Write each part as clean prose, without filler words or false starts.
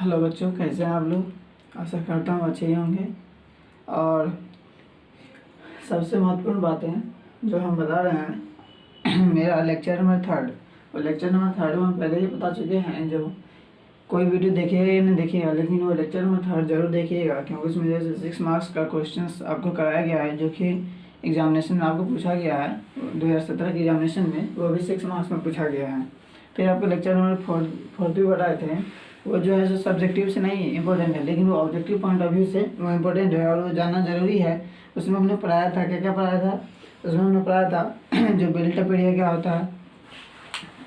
Hello बच्चों, कैसे हैं आप लोग। आशा करता हूँ अच्छे ही होंगे। और सबसे महत्वपूर्ण बातें जो हम बता रहे हैं मेरा लेक्चर नंबर थर्ड, और लेक्चर नंबर थर्ड में हम पहले ही बता चुके हैं। जो कोई वीडियो देखिएगा या नहीं देखिएगा, लेकिन वो लेक्चर नंबर थर्ड जरूर देखिएगा, क्योंकि उसमें जैसे 6 मार्क्स का क्वेश्चन आपको कराया गया है, जो कि एग्जामिनेशन में आपको पूछा गया है 2017 के एग्जामिनेशन में, वो भी 6 मार्क्स में पूछा गया है। फिर आपको लेक्चर नंबर फोर्थ भी बताए थे, वो जो है सो सब्जेक्टिव से नहीं इम्पोर्टेंट है, लेकिन वो ऑब्जेक्टिव पॉइंट ऑफ व्यू से वो इम्पोर्टेंट है और वो जानना जरूरी है। उसमें हमने पढ़ाया था, क्या क्या पढ़ाया था उसमें हमने पढ़ाया था जो बिल्ट अप एरिया क्या होता है,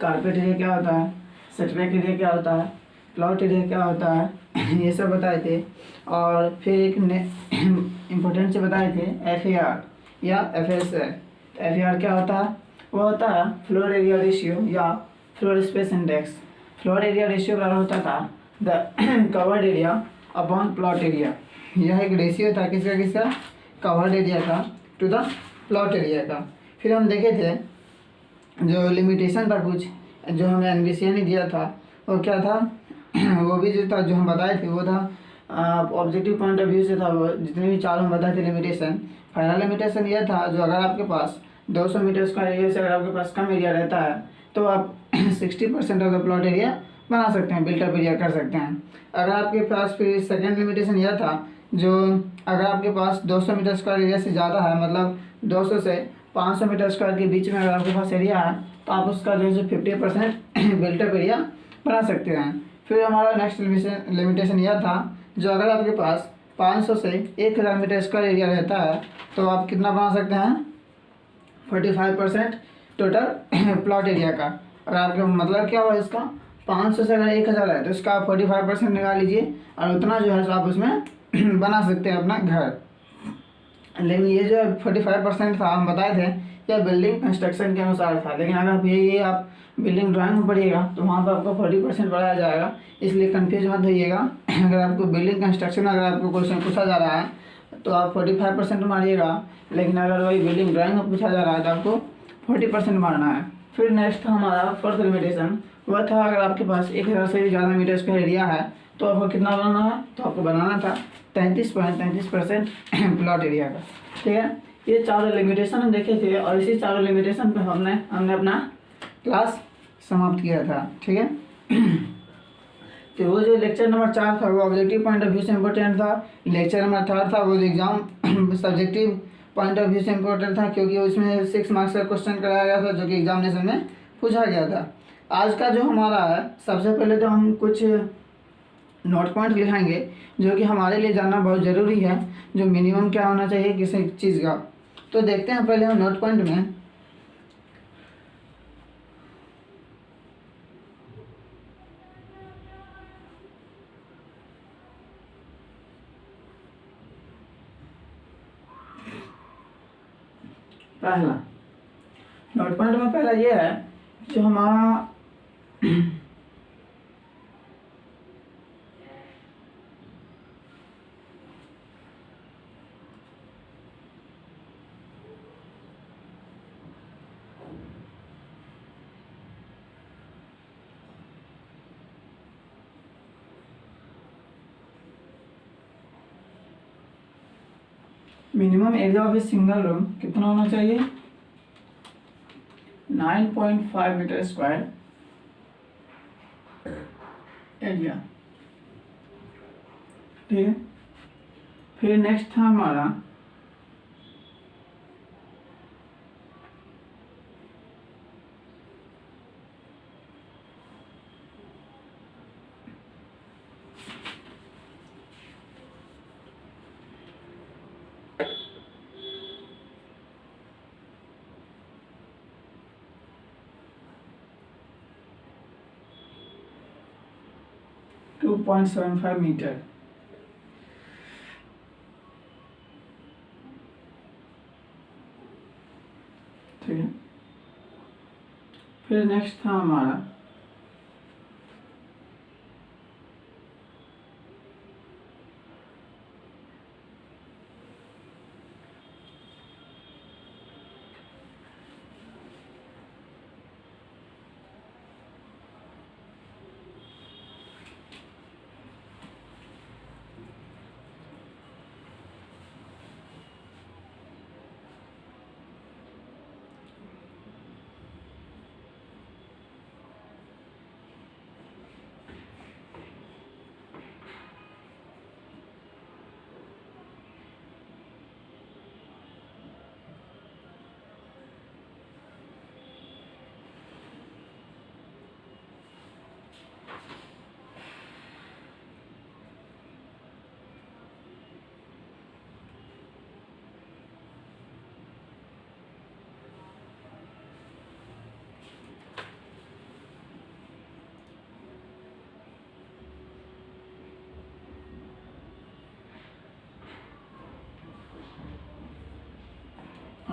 कारपेट एरिया क्या होता है, सेटबैक एरिया क्या होता है, प्लॉट एरिया क्या होता है ये सब बताए थे। और फिर एक इम्पोर्टेंट से बताए थे FAR या FSA। FAR क्या होता है, वो होता है फ्लोर एरिया रेशियो या floor space index. Floor area ratio बराबर होता था the covered area upon plot area. यह एक रेशियो था किसका, कवर्ड एरिया का टू द प्लॉट एरिया का। फिर हम देखे थे जो लिमिटेशन था कुछ, जो हमें NBCA ने दिया था, वो क्या था वो भी जो था जो हम बताए थे वो था ऑब्जेक्टिव पॉइंट ऑफ व्यू से था। वो जितने भी चार हम बताए थे लिमिटेशन, फाइनल लिमिटेशन यह था जो अगर आपके पास 200 मीटर स्क्वायर एरिया से अगर आपके पास कम एरिया रहता है तो आप 60% ऑफ द प्लॉट एरिया बना सकते हैं, बिल्टअप एरिया कर सकते हैं। अगर आपके पास फिर सेकेंड लिमिटेशन यह था जो अगर आपके पास 200 मीटर स्क्वायर एरिया से ज़्यादा है, मतलब 200 से 500 मीटर स्क्वायर के बीच में अगर आपके पास एरिया है तो आप उसका जो है 50% बिल्टअप एरिया बना सकते हैं। फिर हमारा नेक्स्ट लिमिटेशन यह था जो अगर आपके पास 500 से 1000 मीटर स्क्वायर एरिया रहता है तो आप कितना बना सकते हैं, 45% टोटल प्लॉट एरिया का। अगर आपका मतलब क्या हुआ इसका, 500 से अगर 1000 है तो इसका आप 45% निकाल लीजिए और उतना जो है सो आप उसमें बना सकते हैं अपना घर। लेकिन ये जो 45% था हम बताए थे यह बिल्डिंग कंस्ट्रक्शन के अनुसार था, लेकिन अगर आप ये आप बिल्डिंग ड्राइंग में पढ़िएगा तो वहाँ पर आपको 40% बढ़ाया जाएगा, इसलिए कंफ्यूज मत होइएगा। अगर आपको बिल्डिंग कंस्ट्रक्शन अगर आपको क्वेश्चन पूछा जा रहा है तो आप 45% मारिएगा, लेकिन अगर वही बिल्डिंग ड्राइंग में पूछा जा रहा है तो आपको 40% मारना है। फिर नेक्स्ट हमारा फोर्थ लिमिटेशन वह था अगर आपके पास 1000 से भी ज़्यादा मीटर स्क्वायर एरिया है तो आपको कितना बनाना है, तो आपको बनाना था 33% प्लॉट एरिया का। ठीक है, ये चारों लिमिटेशन हम देखे थे और इसी चारों लिमिटेशन पे हमने अपना क्लास समाप्त किया था। ठीक है तो वो जो लेक्चर नंबर 4 था वो ऑब्जेक्टिव पॉइंट ऑफ व्यू से इम्पोर्टेंट था। लेक्चर नंबर 3 था वो exam subjective point of view से इम्पोर्टेंट था, क्योंकि उसमें 6 मार्क्स का क्वेश्चन कराया गया था जो कि एग्जामिनेशन में पूछा गया था। आज का जो हमारा है, सबसे पहले तो हम कुछ नोट पॉइंट लिखाएंगे जो कि हमारे लिए जानना बहुत ज़रूरी है, जो मिनिमम क्या होना चाहिए किसी चीज़ का। तो देखते हैं पहले हम नोट पॉइंट में। पहला नोट पॉइंट में पहला ये है जो हमारा minimum area of a single room कितना होना चाहिए, 9.5 मीटर स्क्वायर एरिया। ठीक है, फिर नेक्स्ट था हमारा टू 2.75 मीटर। ठीक है, फिर नेक्स्ट था हमारा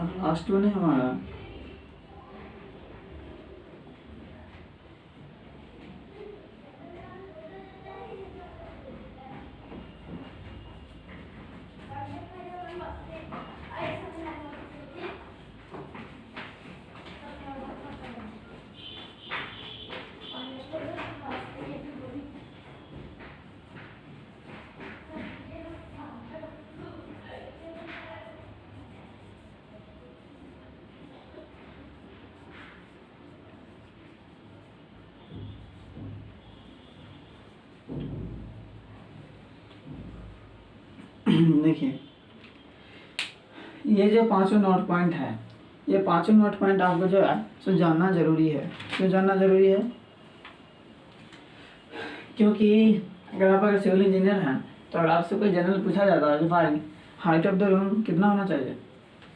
लास्ट वन है हमारा। देखिए, ये जो पांचों नोट पॉइंट है, ये पांचों नोट पॉइंट आपको जो है सो जानना जरूरी है। क्यों जानना जरूरी है? क्योंकि अगर सिविल इंजीनियर हैं तो अगर आपसे कोई जनरल पूछा जाता है कि भाई हाइट ऑफ द रूम कितना होना चाहिए,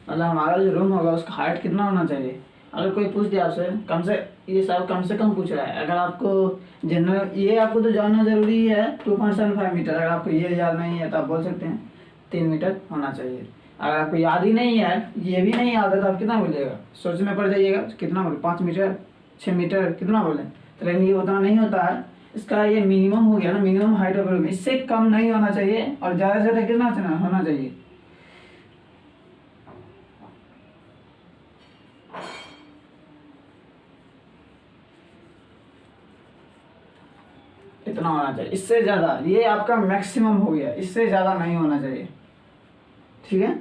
मतलब हमारा जो रूम होगा उसका हाइट कितना होना चाहिए, अगर कोई पूछ दिया आपसे, ये सब कम से कम पूछ रहा है। अगर आपको जनरल ये आपको तो जानना ज़रूरी है 2.75 मीटर। अगर आपको ये याद नहीं है तो आप बोल सकते हैं 3 मीटर होना चाहिए। अगर आपको याद ही नहीं है, ये भी नहीं याद है, तो आप कितना बोलिएगा? सोच में पड़ जाइएगा, कितना बोले? 5 मीटर, 6 मीटर, कितना बोले? तो लेकिन ये उतना नहीं होता है। इसका ये मिनिमम हो गया ना, मिनिमम हाइट ऑफ रूम। इससे कम नहीं होना चाहिए और ज़्यादा से ज़्यादा कितना होना चाहिए? इतना होना चाहिए। इससे ज़्यादा, ये आपका मैक्सिमम हो गया, इससे ज़्यादा नहीं होना चाहिए। ठीक है?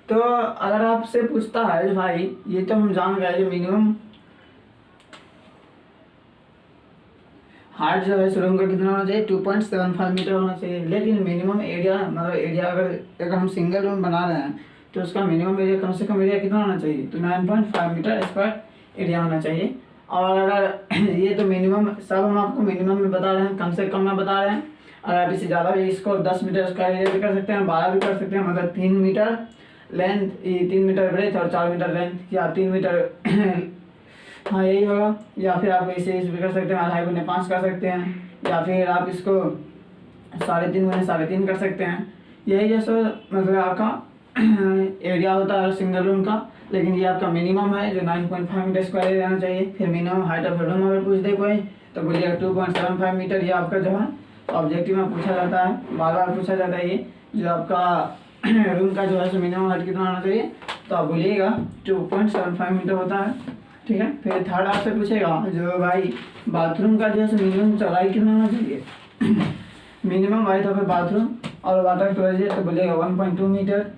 तो अगर आपसे पूछता है भाई, ये तो हम जान गए जो मिनिमम हाइट जो है रूम का कितना होना चाहिए, 2.75 मीटर होना चाहिए। लेकिन मिनिमम एरिया, मतलब एरिया अगर हम सिंगल रूम बना रहे हैं तो उसका मिनिमम एरिया, कम से कम एरिया कितना होना चाहिए? तो 9.5 मीटर स्क्वायर एरिया होना चाहिए। और अगर ये तो मिनिमम, सब हम आपको मिनिमम में बता रहे हैं, कम से कम में बता रहे हैं। अगर आप इससे ज़्यादा भी, इसको 10 मीटर स्क्वायर एरिया भी कर सकते हैं, 12 भी कर सकते हैं। मतलब 3 मीटर लेंथ, 3 मीटर ब्रेथ और 4 मीटर लेंथ, या 3 मीटर हाँ यही होगा। या फिर आप इसे भी कर सकते हैं, 2.5 कर सकते हैं, या फिर आप इसको 3.5 कर सकते हैं। यही जैसे मतलब आपका एरिया होता है सिंगल रूम का। लेकिन ये आपका मिनिमम है जो 9.5 मीटर स्क्वायर एरिया रहना चाहिए। फिर मिनिमम हाइट ऑफ रूम अगर पूछ दे कोई तो बोलिएगा 2.75 मीटर। ये आपका जो है ऑब्जेक्टिव में पूछा जाता है, बार बार पूछा जाता है। ये जो आपका रूम का जो है मिनिमम हाइट कितना होना चाहिए, तो आप बोलिएगा 2.75 मीटर होता है। ठीक है? फिर थर्ड आपसे पूछेगा जो भाई बाथरूम का जो है मिनिमम चौड़ाई कितना होना चाहिए मिनिमम हाइट ऑफ बाथरूम और वाटर क्लोजेट, तो बोलिएगा 1.2 मीटर।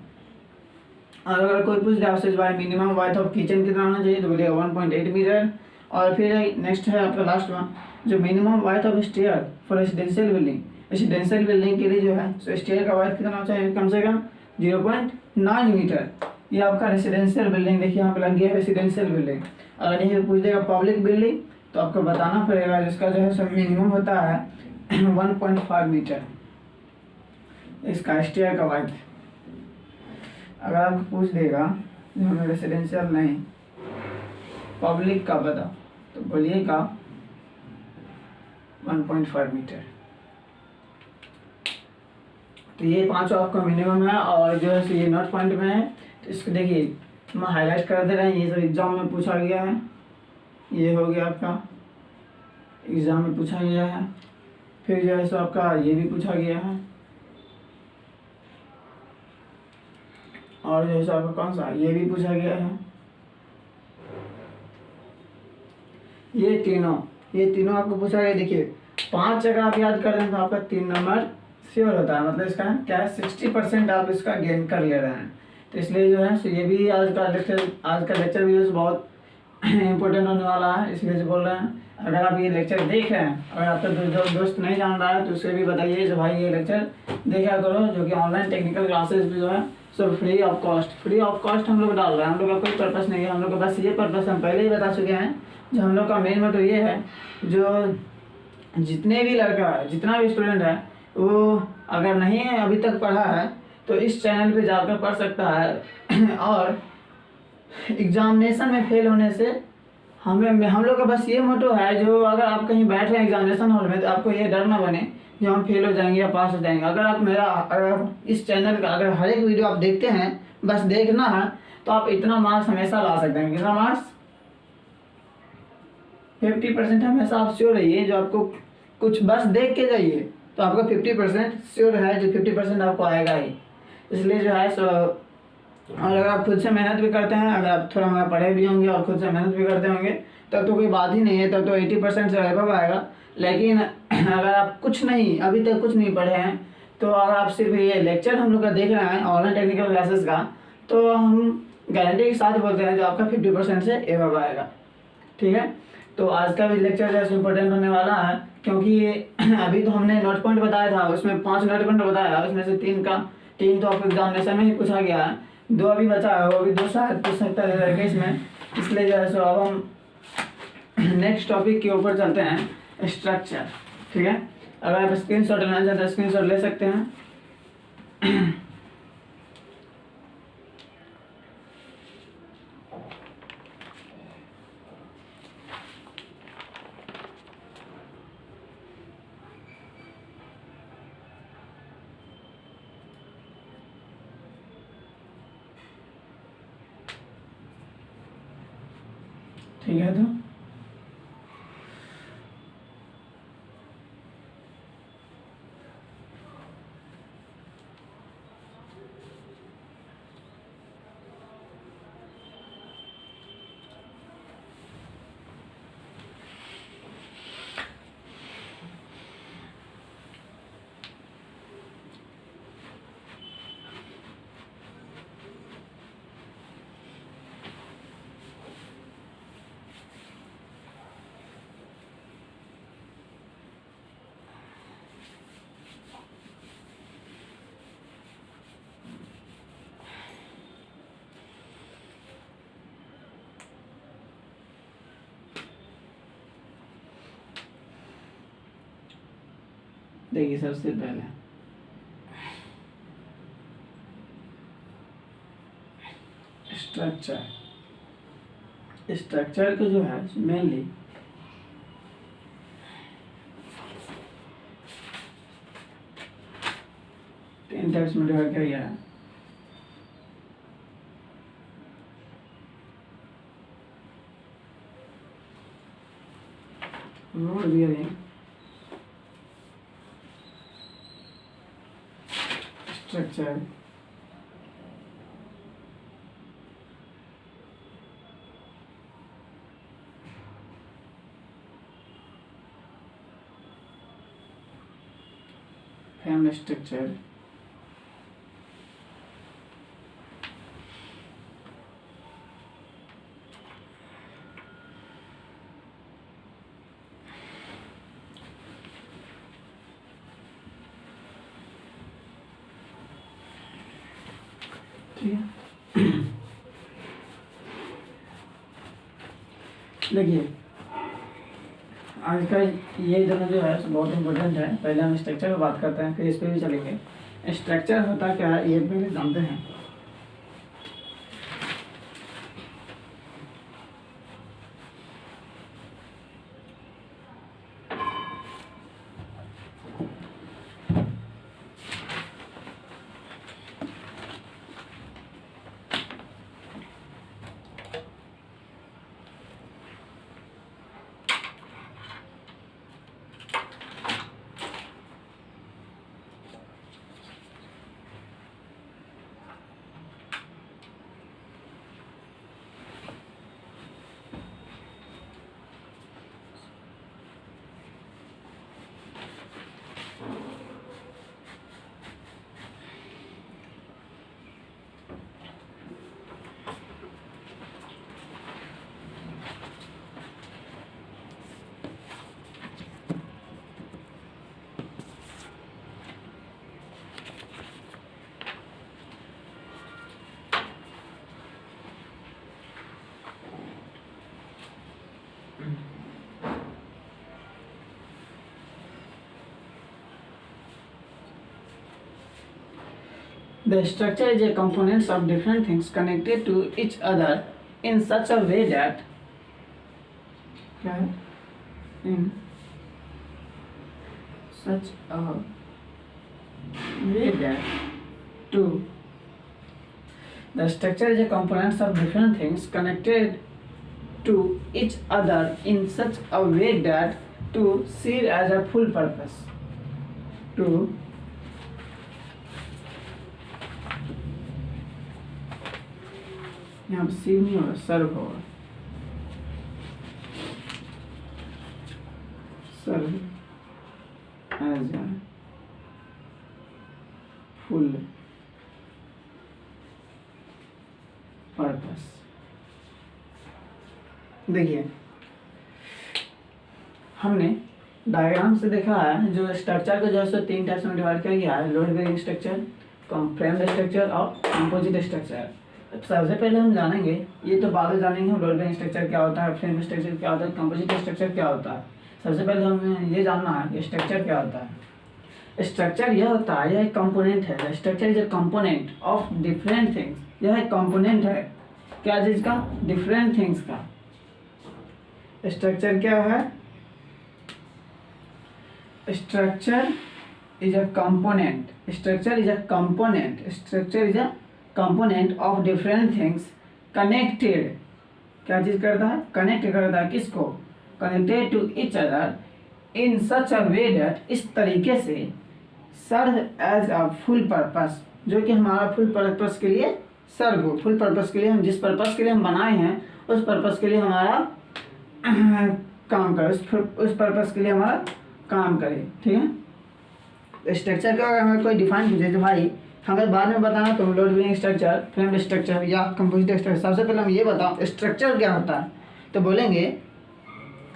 और अगर कोई पूछ दे आपसे भाई मिनिमम हाइट ऑफ किचन कितना होना चाहिए, तो बोलिएगा 1.8 मीटर। और फिर नेक्स्ट है आपका लास्ट वन, जो minimum height of stair for residential building. Residential building के लिए जो है सो स्टेयर का हाइट कितना होना चाहिए, कम से कम 0.9 मीटर। ये आपका रेसिडेंशियल बिल्डिंग, देखिए यहाँ पे लग गया है रेसिडेंशियल बिल्डिंग। अगर यही पूछ देगा पब्लिक बिल्डिंग तो आपको बताना पड़ेगा जिसका जो है सब मिनिमम होता है 1.5 मीटर इसका स्टेयर का हाइट। अगर आपको पूछ देगा जो हमें रेसिडेंशियल नहीं पब्लिक का बता, तो बोलिएगा 1.5 मीटर। तो ये पांचों आपका मिनिमम है। और जो है ये नोट पॉइंट में है, तो इसको देखिए हम हाईलाइट कर दे रहे हैं। ये सब एग्जाम में पूछा गया है। ये हो गया आपका एग्जाम में पूछा गया है। फिर जो है सो आपका ये भी पूछा गया है। और जो है सो आपका कौन सा, ये भी पूछा गया है। ये तीनों आपको पूछा गया। देखिए 5 अगर आप याद कर दें तो आपका 3 नंबर श्योर होता है। मतलब इसका क्या है, 60% आप इसका गेन कर ले रहे हैं। तो इसलिए जो है सो ये भी आज का लेक्चर वीडियो बहुत इंपॉर्टेंट होने वाला है, इसलिए से बोल रहे हैं। अगर आप ये लेक्चर देख रहे हैं, अगर आपका दोस्त नहीं जान रहा है तो उसे भी बताइए जो भाई ये लेक्चर देखा करो, जो कि ऑनलाइन टेक्निकल क्लासेस भी जो है सब फ्री ऑफ कॉस्ट हम लोग डाल रहे हैं। हम लोग का कोई पर्पस नहीं है, हम लोग का बस ये पर्पस हम पहले ही बता चुके हैं। जो हम लोग का मेन मोटो ये है, जो जितने भी लड़का है, जितना भी स्टूडेंट है, वो अगर नहीं है अभी तक पढ़ा है तो इस चैनल पे जाकर पढ़ सकता है। और एग्जामिनेशन में फेल होने से हम लोग का बस ये मोटो है, जो अगर आप कहीं बैठ रहे हैं एग्जामिनेशन हॉल में तो आपको ये डर ना बने जो हम फेल हो जाएंगे या पास हो जाएंगे। अगर इस चैनल का अगर हर एक वीडियो आप देखते हैं, बस देखना है, तो आप इतना मार्क्स हमेशा ला सकते हैं। कितना मार्क्स? 50% हमेशा आप श्योर रहिए। जो आपको कुछ बस देख के जाइए तो आपका 50% श्योर है, जो 50% आपको आएगा ही। इसलिए जो है सो, और अगर आप खुद से मेहनत भी करते हैं, अगर आप थोड़ा मोड़ा पढ़े भी होंगे और खुद से मेहनत भी करते होंगे, तब तो कोई बात ही नहीं है, तब तो 80% से अबव आएगा। लेकिन अगर आप कुछ नहीं, अभी तक कुछ नहीं पढ़े हैं, तो अगर आप सिर्फ ये लेक्चर हम लोग का देख रहे हैं ऑनलाइन टेक्निकल क्लासेस का, तो हम गारंटी के साथ बोलते हैं जो आपका 50% से एबव आएगा। ठीक है, तो आज का भी लेक्चर जो है इम्पोर्टेंट होने वाला है, क्योंकि अभी तो हमने नोट पॉइंट बताया था, उसमें 5 नोट पॉइंट बताया, उसमें से 3 तो आपको एग्जामिनेशन में ही पूछा गया है, 2 अभी बचा है, वो भी 2 शायद पूछ सकता है इसमें। इसलिए जो है सो अब हम नेक्स्ट टॉपिक के ऊपर चलते हैं, स्ट्रक्चर। ठीक है, अगर आप स्क्रीनशॉट लेना चाहते हैं स्क्रीनशॉट ले सकते हैं। ठीक है, तो देखिए, सबसे पहले स्ट्रक्चर को जो है मेनली 10 टाइप्स में डिवाइड किया गया है। Road bearing, structure, family structure, ठीक है। देखिए, आज का ये दोनों जो है बहुत इम्पोर्टेंट है। पहले हम स्ट्रक्चर पर बात करते हैं, फिर इस पर भी चलेंगे। स्ट्रक्चर होता क्या है ये पहले जानते हैं। The structure is a components of different things connected to each other in such a way that in such a way that to the structure is a components of different things connected to each other in such a way that to serve as a full purpose. To यहाँ पर सीव नहीं होगा, serve होगा, serve as a full purpose. देखिए हमने diagram से देखा है जो स्ट्रक्चर को जो है सो 3 टाइप्स में डिवाइड किया गया है, load bearing structure, frame structure और कंपोजिट स्ट्रक्चर। सबसे पहले हम जानेंगे, ये तो बाद में जानेंगे हम लोड बेयरिंग स्ट्रक्चर क्या होता है, फ्रेम स्ट्रक्चर क्या होता है, कंपोजिट स्ट्रक्चर क्या होता है। सबसे पहले हमें ये जानना है कि स्ट्रक्चर क्या होता है। स्ट्रक्चर यह होता है, यह एक कंपोनेंट है। Structure is a component of different things. यह एक कंपोनेंट है क्या चीज का? डिफरेंट थिंग्स का। स्ट्रक्चर क्या है? Structure is a component, structure is a component, structure is a component of different things connected. क्या चीज करता है? कनेक्ट करता है। किसको? Connected to each other in such a way that, इस तरीके से, serve as a full purpose, जो कि हमारा फुल पर्पस के लिए सर्व हो। फुल पर्पस के लिए हम जिस पर्पस के लिए हम बनाए हैं उस पर्पस के लिए हमारा काम करे, उस पर्पस के लिए हमारा काम करे। ठीक है। स्ट्रक्चर का हमें कोई डिफाइन पूछे तो भाई हमें बाद में बताना, तो load bearing structure, frame structure या कंपोजिट स्ट्रक्चर। सबसे पहले हम ये बताओ स्ट्रक्चर क्या होता है। तो बोलेंगे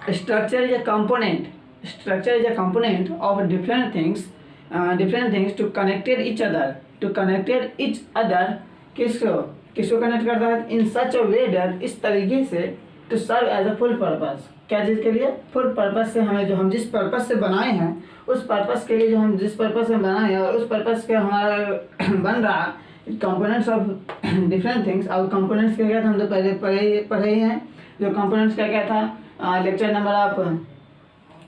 structure is a component, structure is a component of different things to connected each other, to connected each other. किसको कनेक्ट करता है? इन सच अ वे दैट, इस तरीके से, to serve as a full purpose. क्या चीज़ के लिए? फुल पर्पस से, हमें जो हम जिस पर्पस से बनाए हैं उस पर्पस के लिए, जो हम जिस पर्पस से बनाए हैं और उस पर्पस के हमारा बन रहा कंपोनेंट्स ऑफ डिफरेंट थिंग्स। और कंपोनेंट्स क्या क्या था हम तो पहले पढ़े ही हैं। जो कंपोनेंट्स क्या क्या था, लेक्चर नंबर आप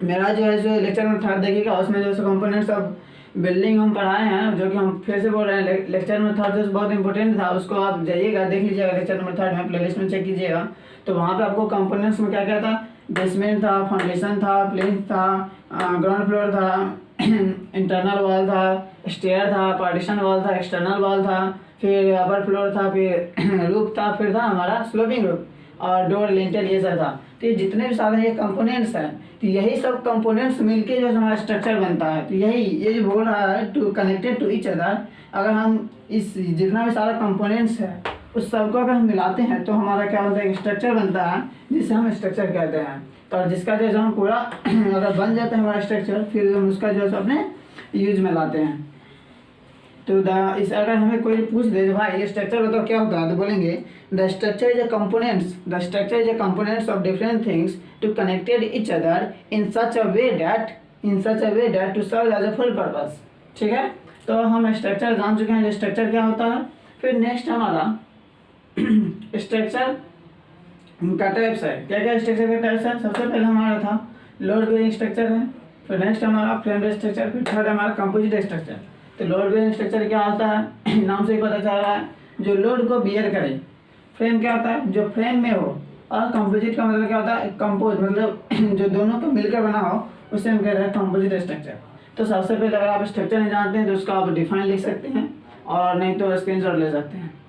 मेरा जो है जो लेक्चर नंबर 3 देखिएगा, उसमें जो कंपोनेंट्स ऑफ बिल्डिंग हम पढ़ाए हैं, जो कि हम फिर से बोल रहे हैं। लेक्चर नंबर 3 जो बहुत इंपॉर्टेंट था, उसको आप जाइएगा देख लीजिएगा, लेक्चर नंबर 3 में प्लेलिस्ट में चेक कीजिएगा। तो वहाँ पे आपको कंपोनेंट्स में क्या क्या था? बेसमेंट था, फाउंडेशन था, प्लेन था, ग्राउंड फ्लोर था, इंटरनल वॉल था, स्टेयर था, पार्टीशन वॉल था, एक्सटर्नल वॉल था, फिर अपर फ्लोर था, फिर रूफ था, फिर था हमारा स्लोपिंग रूफ और डोर लिंटल, ये सब था। तो ये जितने भी सारे ये कंपोनेंट्स हैं, तो यही सब कंपोनेंट्स मिलके जो हमारा स्ट्रक्चर बनता है। तो यही ये जो बोल रहा है to connected to each other, अगर हम इस जितना भी सारा कंपोनेंट्स है उस सबको अगर हम मिलाते हैं तो हमारा क्या होता है? एक स्ट्रक्चर बनता है जिसे हम स्ट्रक्चर कहते हैं। और जिसका जो हम पूरा अगर बन जाता है हमारा स्ट्रक्चर, फिर हम उसका जो है अपने यूज में लाते हैं। तो इस अगर हमें कोई पूछ दे भाई ये स्ट्रक्चर बताओ क्या होता है, तो बोलेंगे the structure is a components, the structure is a components of different things to connected each other in such a way that to serve as a full purpose. ठीक है। तो हम स्ट्रक्चर जान चुके हैं, स्ट्रक्चर क्या होता है। फिर नेक्स्ट हमारा स्ट्रक्चर का टाइप्स है। क्या क्या स्ट्रक्चर का टाइप्स है? सबसे पहले हमारा था लोड बेयरिंग स्ट्रक्चर है, फिर नेक्स्ट हमारा फ्रेम स्ट्रक्चर, फिर थर्ड हमारा कंपोजिट स्ट्रक्चर। तो लोड बेयरिंग स्ट्रक्चर क्या होता है? नाम से ही पता चल रहा है, जो लोड को बियर करे। फ्रेम क्या होता है? जो फ्रेम में हो। और कंपोजिट का मतलब क्या होता है? कंपोज मतलब जो दोनों को मिलकर बना हो, उसे हम कह रहे हैं कंपोजिट स्ट्रक्चर। तो सबसे पहले अगर आप स्ट्रक्चर नहीं जानते हैं तो उसका आप डिफाइन लिख सकते हैं, और नहीं तो स्क्रीनशॉट ले सकते हैं।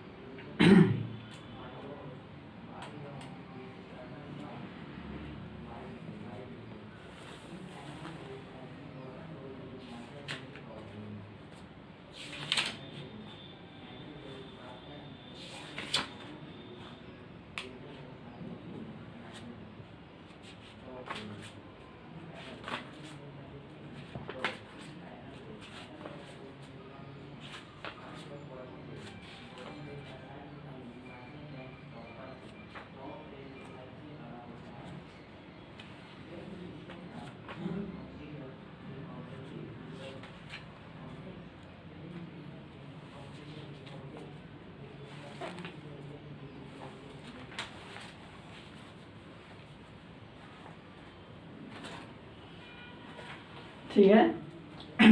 ठीक है।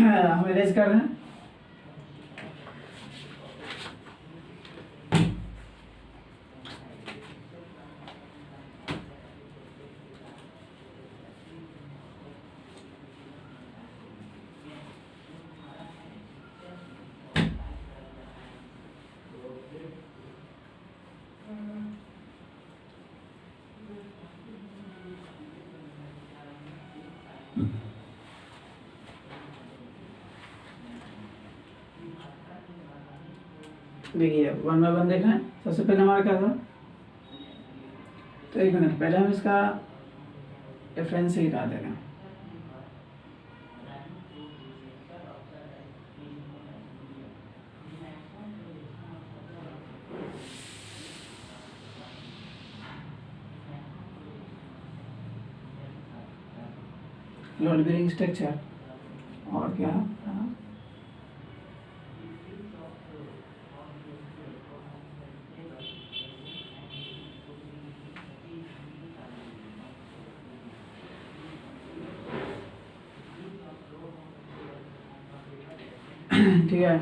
हम इरेज कर रहे हैं। देखिए 1 बाय 1 देख रहे हैं। सबसे पहले हमारा क्या था, तो 1 मिनट पहले हम इसका रेफरेंस ही हटा देंगे। लोड बेरिंग स्ट्रक्चर और क्या, ठीक है।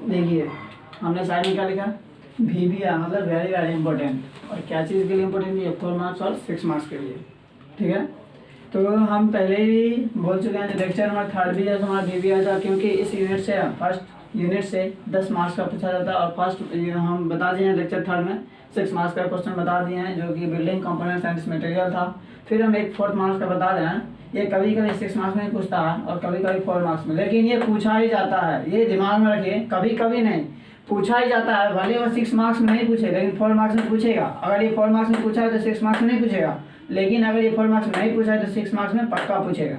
देखिए हमने साइड में क्या लिखा, VBR मतलब वेरी वेरी इंपॉर्टेंट, और क्या चीज़ के लिए इंपॉर्टेंट है, 4 मार्क्स और 6 मार्क्स के लिए, ठीक है। तो हम पहले ही बोल चुके हैं लेक्चर नंबर 3 भी जैसे हमारा VBR था, क्योंकि इस यूनिट से फर्स्ट यूनिट से 10 मार्क्स का पूछा जाता है, और फर्स्ट हम बता दिए हैं लेक्चर 3 में 6 मार्क्स का क्वेश्चन बता दिए हैं, जो कि बिल्डिंग कंपोनेंट्स एंड मटेरियल था। फिर हम एक 4 मार्क्स का बता रहे हैं, ये कभी कभी 6 मार्क्स में पूछता है और कभी कभी 4 मार्क्स में, लेकिन ये पूछा ही जाता है, ये दिमाग में रखिए, कभी कभी नहीं, पूछा ही जाता है। भले वो 6 मार्क्स में नहीं पूछे, लेकिन 4 मार्क्स में पूछेगा। अगर ये 4 मार्क्स में पूछा है तो 6 मार्क्स में नहीं पूछेगा, लेकिन अगर ये 4 मार्क्स में नहीं पूछा है तो 6 मार्क्स में पक्का पूछेगा,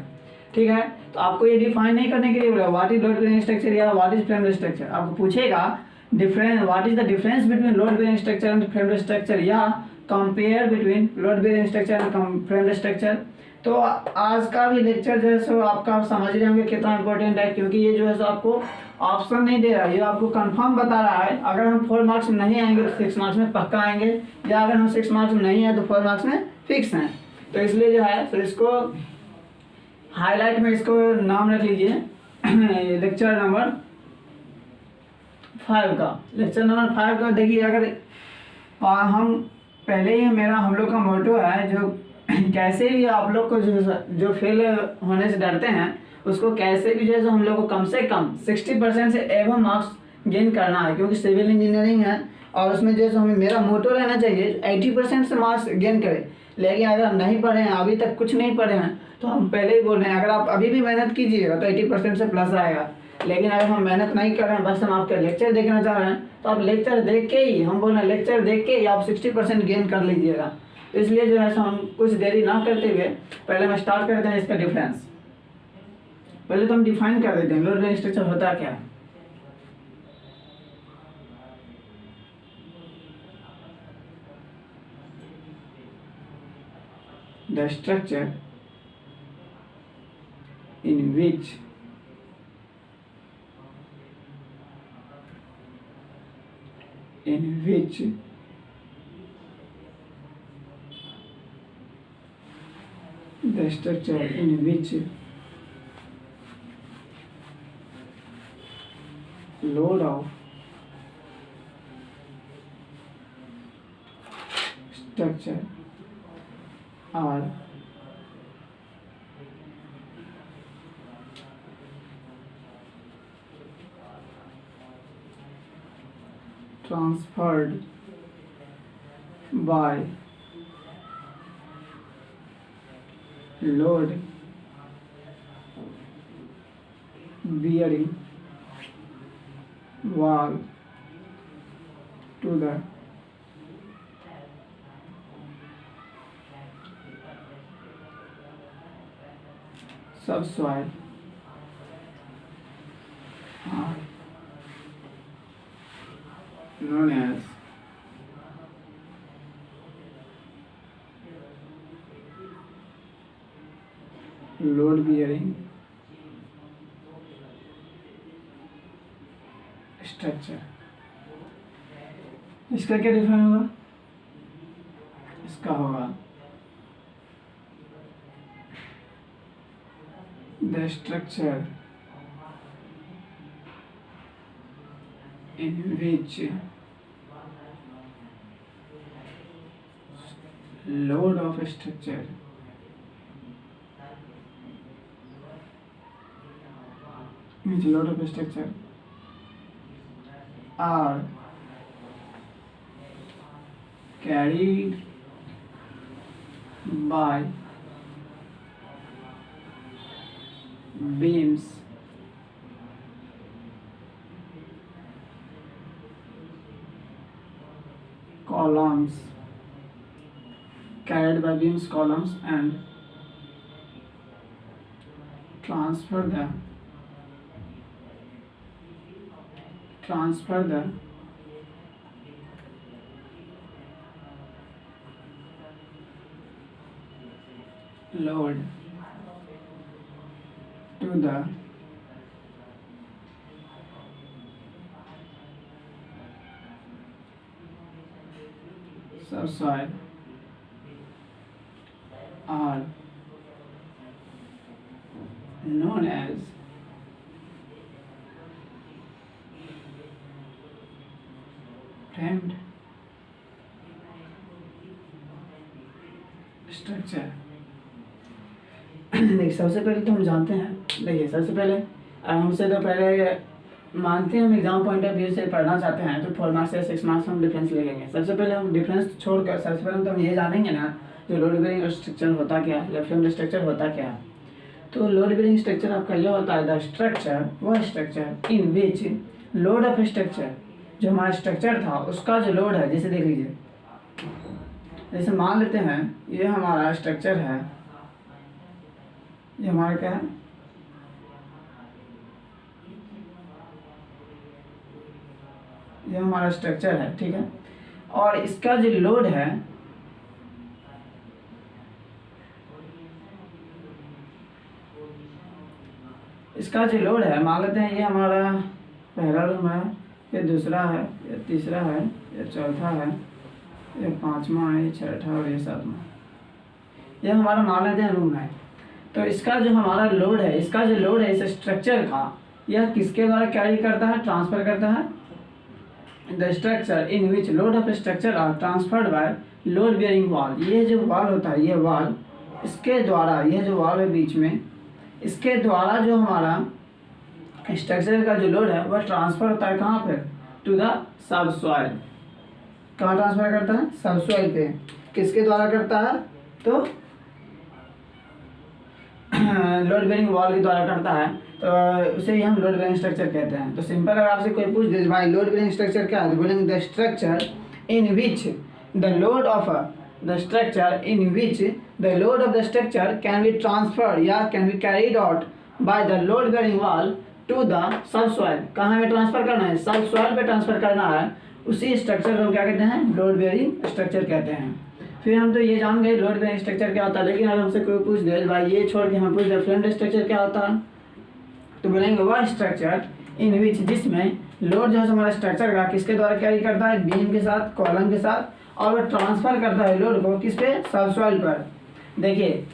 ठीक है। तो आपको ये डिफाइन नहीं करने के लिए बोला what is load bearing structure या व्हाट इज फ्रेम स्ट्रक्चर, आपको पूछेगा difference what is the difference between load bearing structure and frame structure, या compare between load bearing structure and frame structure. तो आज का भी लेक्चर जो है सो आपका समझ रहे होंगे कितना इंपॉर्टेंट है, क्योंकि ये जो है सो आपको ऑप्शन नहीं दे रहा है, ये आपको कंफर्म बता रहा है। अगर हम 4 मार्क्स में नहीं आएंगे तो 6 मार्क्स में पक्का आएंगे, या अगर हम 6 मार्क्स में नहीं आए तो 4 मार्क्स में फिक्स हैं। तो इसलिए जो है तो इसको हाईलाइट में इसको नाम रख लीजिए लेक्चर नंबर 5 का। लेक्चर नंबर 5 का देखिए, अगर हम पहले ही हम लोग का मोटो है जो कैसे भी आप लोग को जो फेल होने से डरते हैं उसको कैसे भी जैसे हम लोग को कम से कम 60% से एवं मार्क्स गेन करना है, क्योंकि सिविल इंजीनियरिंग है और उसमें जैसे हमें मेरा मोटो रहना चाहिए 80% से मार्क्स गेन करें। लेकिन अगर हम नहीं पढ़े हैं, अभी तक कुछ नहीं पढ़े हैं, तो हम पहले ही बोल रहे हैं अगर आप अभी भी मेहनत कीजिएगा तो 80% से प्लस आएगा। लेकिन अगर हम मेहनत नहीं कर रहे हैं, बस हम आपके लेक्चर देखना चाह रहे हैं, तो आप लेक्चर देख के ही, हम बोल रहे हैं लेक्चर देख के ही आप 60% गेन कर लीजिएगा। इसलिए जो है सो हम कुछ देरी ना करते हुए पहले हम स्टार्ट करते हैं इसका डिफरेंस। पहले तो हम डिफाइन कर देते हैं लोड बेरिंग स्ट्रक्चर होता क्या है। The structure in which the structure in which load of structure are transferred by load bearing wall to the subsoil known as load bearing structure. इसका क्या डिफाइन होगा? इसका होगा the structure in which load of a structure are carried by beams columns and transfer the load to the subsoil are known as framed structure. देखिए सबसे पहले तो हम जानते हैं, देखिए सबसे पहले हमसे तो पहले मानते हैं हम एग्जाम पॉइंट ऑफ व्यू से पढ़ना चाहते हैं तो 4 मार्क्स या 6 मार्क्स हम डिफरेंस ले लेंगे। सबसे पहले हम डिफरेंस छोड़कर सबसे पहले तो हम ये जानेंगे ना जो लोड बेयरिंग स्ट्रक्चर होता क्या है या फ्रेम स्ट्रक्चर होता क्या है। तो लोड बेयरिंग स्ट्रक्चर आपका यह होता है द स्ट्रक्चर, वह structure in which load of structure, जो हमारा स्ट्रक्चर था उसका जो लोड है, जैसे देख लीजिए, जैसे मान लेते हैं ये हमारा स्ट्रक्चर है, ये हमारा क्या है, ये हमारा स्ट्रक्चर है, ठीक है। और इसका जो लोड है मान लेते हैं ये हमारा पहला रूम है, ये दूसरा है, ये तीसरा है, ये चौथा है, ये पांचवा है, ये छठा और ये सातवां, ये हमारा मान लेते हैं रूम है। तो इसका जो हमारा लोड है, इस स्ट्रक्चर का, यह किसके द्वारा कैरी करता है, ट्रांसफर करता है? The structure in which load of structure are transferred by load bearing wall. ये जो वॉल होता है, ये वॉल, इसके द्वारा, यह जो वॉल है बीच में, इसके द्वारा जो हमारा स्ट्रक्चर का जो लोड है वह ट्रांसफर होता है कहाँ पर? टू द सब सॉइल। कहाँ ट्रांसफर करता है? सब सॉइल पे। किसके द्वारा करता है? तो लोड बेयरिंग वॉल के द्वारा करता है, तो उसे ही हम लोड बेयरिंग स्ट्रक्चर कहते हैं। तो सिंपल अगर आपसे कोई पूछ दे भाई लोड बेयरिंग स्ट्रक्चर क्या है, तो बोलेंगे the structure in which the load of the structure can be transferred या can be carried out by the load bearing wall to the सब सॉइल। कहाँ में ट्रांसफर करना है? सब सॉइल पे ट्रांसफर करना है। उसी स्ट्रक्चर को हम क्या कहते हैं? लोड बेयरिंग स्ट्रक्चर कहते हैं। फिर हम तो ये जान गए लोड बेयरिंग स्ट्रक्चर क्या होता है, लेकिन अगर हमसे कोई पूछ दे भाई ये छोड़ के हम पूछ दे फ्रेम स्ट्रक्चर क्या होता है, तो बोलेंगे वह स्ट्रक्चर इन विच, जिसमें लोड जो है हमारा स्ट्रक्चर का किसके द्वारा कैरी करता है? बीम के साथ, कॉलम के साथ, और वह ट्रांसफर करता है लोड को किस पे? सब सॉइल पर। देखिए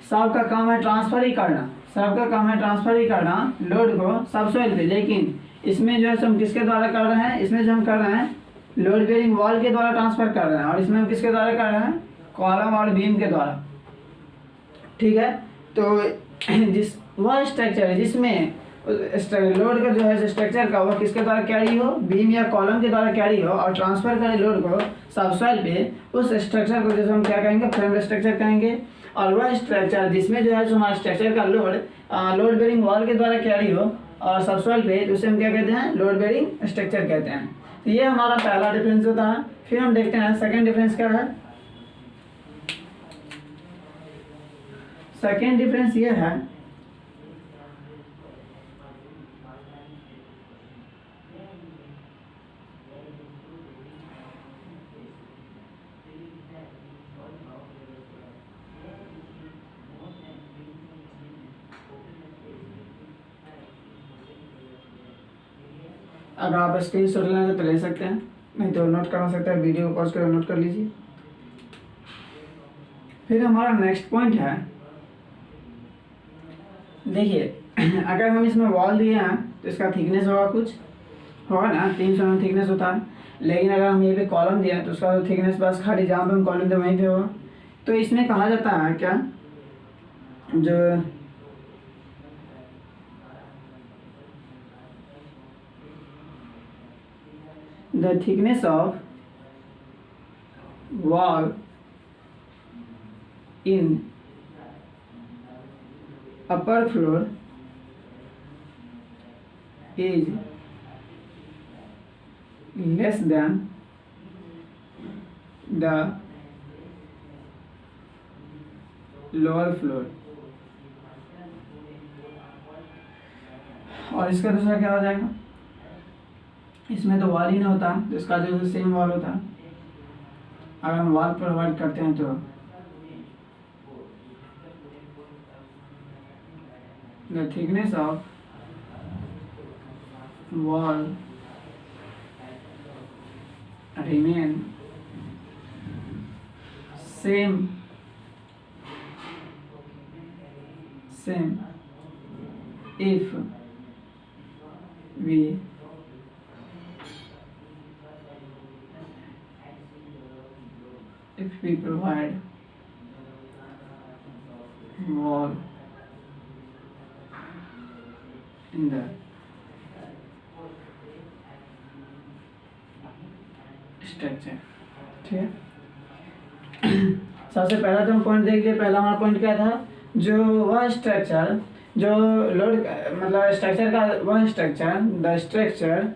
सब का काम है ट्रांसफर ही करना, लोड को सब सॉइल पे, लेकिन इसमें जो है हम किसके द्वारा कर रहे हैं? इसमें जो हम कर रहे हैं लोड बेयरिंग वॉल के द्वारा ट्रांसफर कर रहे हैं, और इसमें हम किसके द्वारा कर रहे हैं? कॉलम और बीम के द्वारा, ठीक है। तो जिस वह स्ट्रक्चर है जिसमें लोड का जो है स्ट्रक्चर का वह किसके द्वारा कैरी हो? बीम या कॉलम के द्वारा कैरी हो और ट्रांसफर करें लोड को सब सॉइल पे, उस स्ट्रक्चर को जैसे हम क्या कहेंगे? फ्रेम स्ट्रक्चर कहेंगे। और वह स्ट्रक्चर जिसमें जो है हमारा स्ट्रक्चर का लोड बेयरिंग वॉल के द्वारा कैरी हो और सब सॉइल पे, उसे हम क्या कहते हैं? लोड बेयरिंग स्ट्रक्चर कहते हैं। तो ये हमारा पहला डिफरेंस होता है। फिर हम देखते हैं सेकेंड डिफरेंस क्या है। सेकेंड डिफरेंस ये है अगर आप स्क्रीन शॉट लेना तो ले सकते हैं, नहीं तो नोट करना सकते हैं, वीडियो पॉज कर नोट कर लीजिए। फिर हमारा नेक्स्ट पॉइंट है, देखिए अगर हम इसमें वॉल दिए हैं तो इसका थिकनेस होगा, कुछ होगा ना, 300 mm थिकनेस होता है। लेकिन अगर हम ये पे कॉलम दिया तो उसका थिकनेस बस खाली जहाँ पे हम कॉलम दे वहीं पे होगा। तो इसमें कहा जाता है क्या, जो the thickness of wall in upper floor is less than the lower floor। और इसका दूसरा क्या हो जाएगा, इसमें तो वॉल ही नहीं होता, तो इसका जो सेम वॉल होता है। अगर हम वॉल प्रोवाइड करते हैं तो the thickness of wall remain same if we provide wall in the structure. ठीक है, सबसे पहला तो हम पॉइंट देख लिए। पहला हमारा पॉइंट क्या था, जो वह स्ट्रक्चर जो लोड मतलब स्ट्रक्चर का वह structure, the structure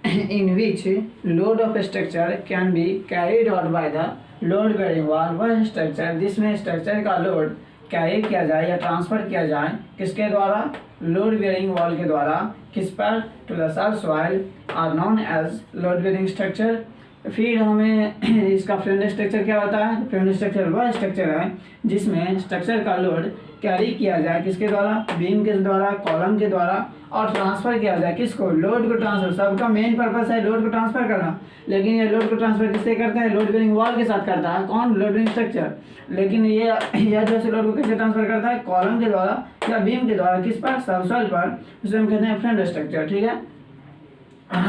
in which load of structure can be carried out by the load bearing wall, वह स्ट्रक्चर जिसमें स्ट्रक्चर का लोड कैरी किया जाए या ट्रांसफर किया जाए, किसके द्वारा, लोड बेयरिंग वॉल के द्वारा, किस पर, टू द सब soil are known as load bearing structure. फिर हमें इसका फ्रेम स्ट्रक्चर क्या होता है, फ्रेम स्ट्रक्चर वह स्ट्रक्चर है जिसमें स्ट्रक्चर का लोड कैरी किया जाए, किसके द्वारा, बीम के द्वारा, कॉलम के द्वारा, और ट्रांसफर किया जाए, किसको, लोड को ट्रांसफर। सबका मेन पर्पस है लोड को ट्रांसफर करना, लेकिन ये लोड को ट्रांसफर किससे करता है, लोड बेयरिंग वॉल के साथ करता है, कौन, लोड बेयरिंग स्ट्रक्चर। लेकिन ये जो है लोड को कैसे ट्रांसफर करता है, कॉलम के द्वारा या बीम के द्वारा, किस पर, सबसॉइल पर, उसे हम कहते हैं फ्रेम स्ट्रक्चर। ठीक है,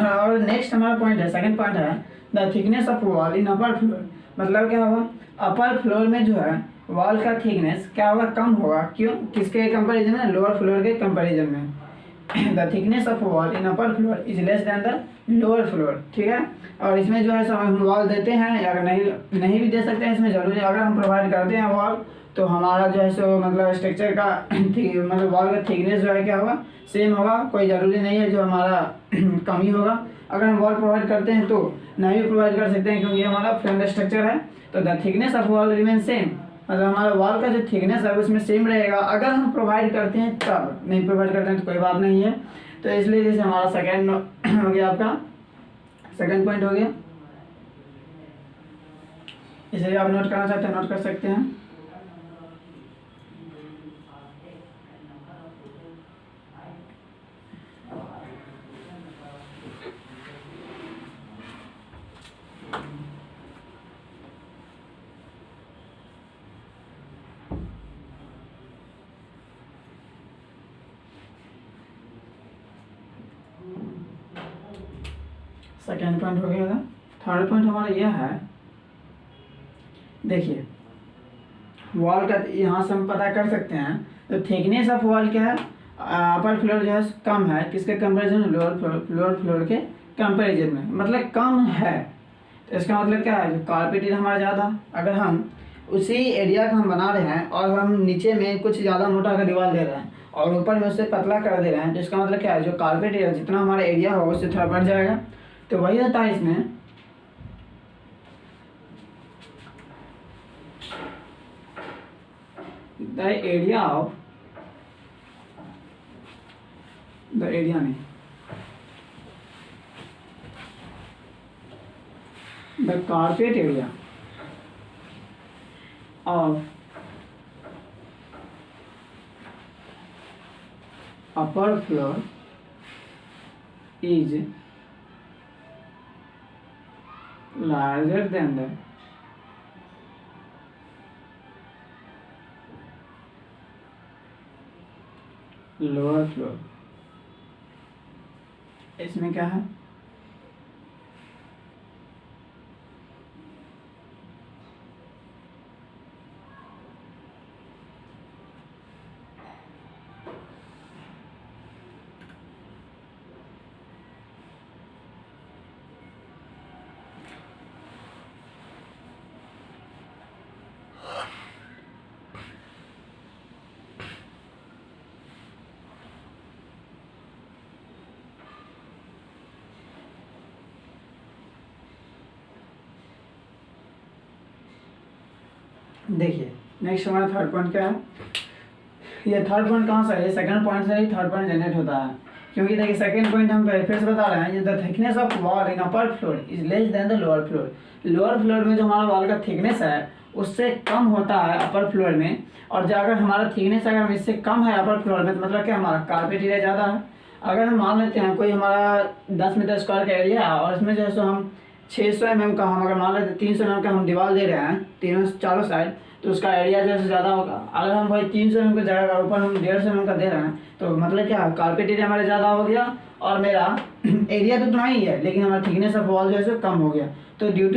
और नेक्स्ट हमारा पॉइंट है, सेकंड पॉइंट है the thickness of wall in upper floor. मतलब क्या होगा, अपर फ्लोर में जो है वॉल का थिकनेस क्या होगा, कम होगा। क्यों, किसके कंपैरिजन में, लोअर फ्लोर के कंपैरिजन में। The thickness of wall in upper floor is less than the lower floor. ठीक है, और इसमें जो है हम वॉल देते हैं या अगर नहीं भी दे सकते हैं, इसमें जरूरी अगर हम प्रोवाइड करते हैं वॉल तो हमारा जो है सो मतलब स्ट्रक्चर का मतलब वॉल का थिकनेस जो है क्या होगा, सेम होगा। कोई ज़रूरी नहीं है जो हमारा कम ही होगा। अगर हम वॉल प्रोवाइड करते हैं तो नहीं भी प्रोवाइड कर सकते हैं, क्योंकि हमारा फ्रेम स्ट्रक्चर है। तो the thickness of wall remain same, मतलब हमारा वॉल का जो थिकनेस है उसमें सेम रहेगा अगर हम प्रोवाइड करते हैं तब, नहीं प्रोवाइड करते हैं तो कोई बात नहीं है। तो इसलिए जैसे हमारा सेकेंड हो गया, आपका सेकेंड पॉइंट हो गया। इसे भी आप नोट करना चाहते हैं नोट कर सकते हैं। सेकेंड पॉइंट हो गया था। थर्ड पॉइंट हमारा यह है, देखिए वॉल का यहाँ से हम पता कर सकते हैं। तो थिकनेस ऑफ वॉल क्या है, अपर फ्लोर जो है कम है, किसके कंपैरिजन में, लोअर फ्लोर के कंपैरिजन में, मतलब कम है। तो इसका मतलब क्या है, कारपेट एरिया हमारा ज़्यादा, अगर हम उसी एरिया का हम बना रहे हैं और हम नीचे में कुछ ज़्यादा मोटा का दीवार दे रहे हैं और ऊपर में उससे पतला कर दे रहे हैं, तो इसका मतलब क्या है, जो कारपेट एरिया जितना हमारा एरिया होगा उससे थोड़ा बढ़ जाएगा। तो वही होता है इसमें, the area of the area नहीं, the carpet area of upper floor is larger than the lower floor। इसमें क्या है, देखिए नेक्स्ट हमारा थर्ड पॉइंट क्या है। ये थर्ड पॉइंट कहाँ से है, ये सेकंड पॉइंट से ही थर्ड पॉइंट जनरेट होता है, क्योंकि देखिए सेकंड पॉइंट हम फिर से बता रहे हैं, the thickness of wall in upper floor is less than the lower floor. Lower floor में जो हमारा वॉल का थिकनेस है उससे कम होता है अपर फ्लोर में, और जो अगर हमारा थिकनेस अगर हम इससे कम है अपर फ्लोर में तो मतलब क्या हमारा कारपेट एरिया ज़्यादा है। अगर हम मान लेते हैं कोई हमारा 10 मीटर स्क्वायर का एरिया है और इसमें जो है सो हम 600 mm का, हम अगर मान लेते 300 mm का हम दीवार दे रहे हैं तीनों चारों साइड, तो उसका एरिया जो है ज़्यादा होगा। अगर हम भाई 300 mm का जगह का ऊपर हम 150 mm का दे रहे हैं तो मतलब क्या कारपेट एरिया हमारा ज़्यादा हो गया और मेरा एरिया तो उतना ही है लेकिन हमारा थिकनेस ऑफ वॉल जो है सो कम हो गया। तो due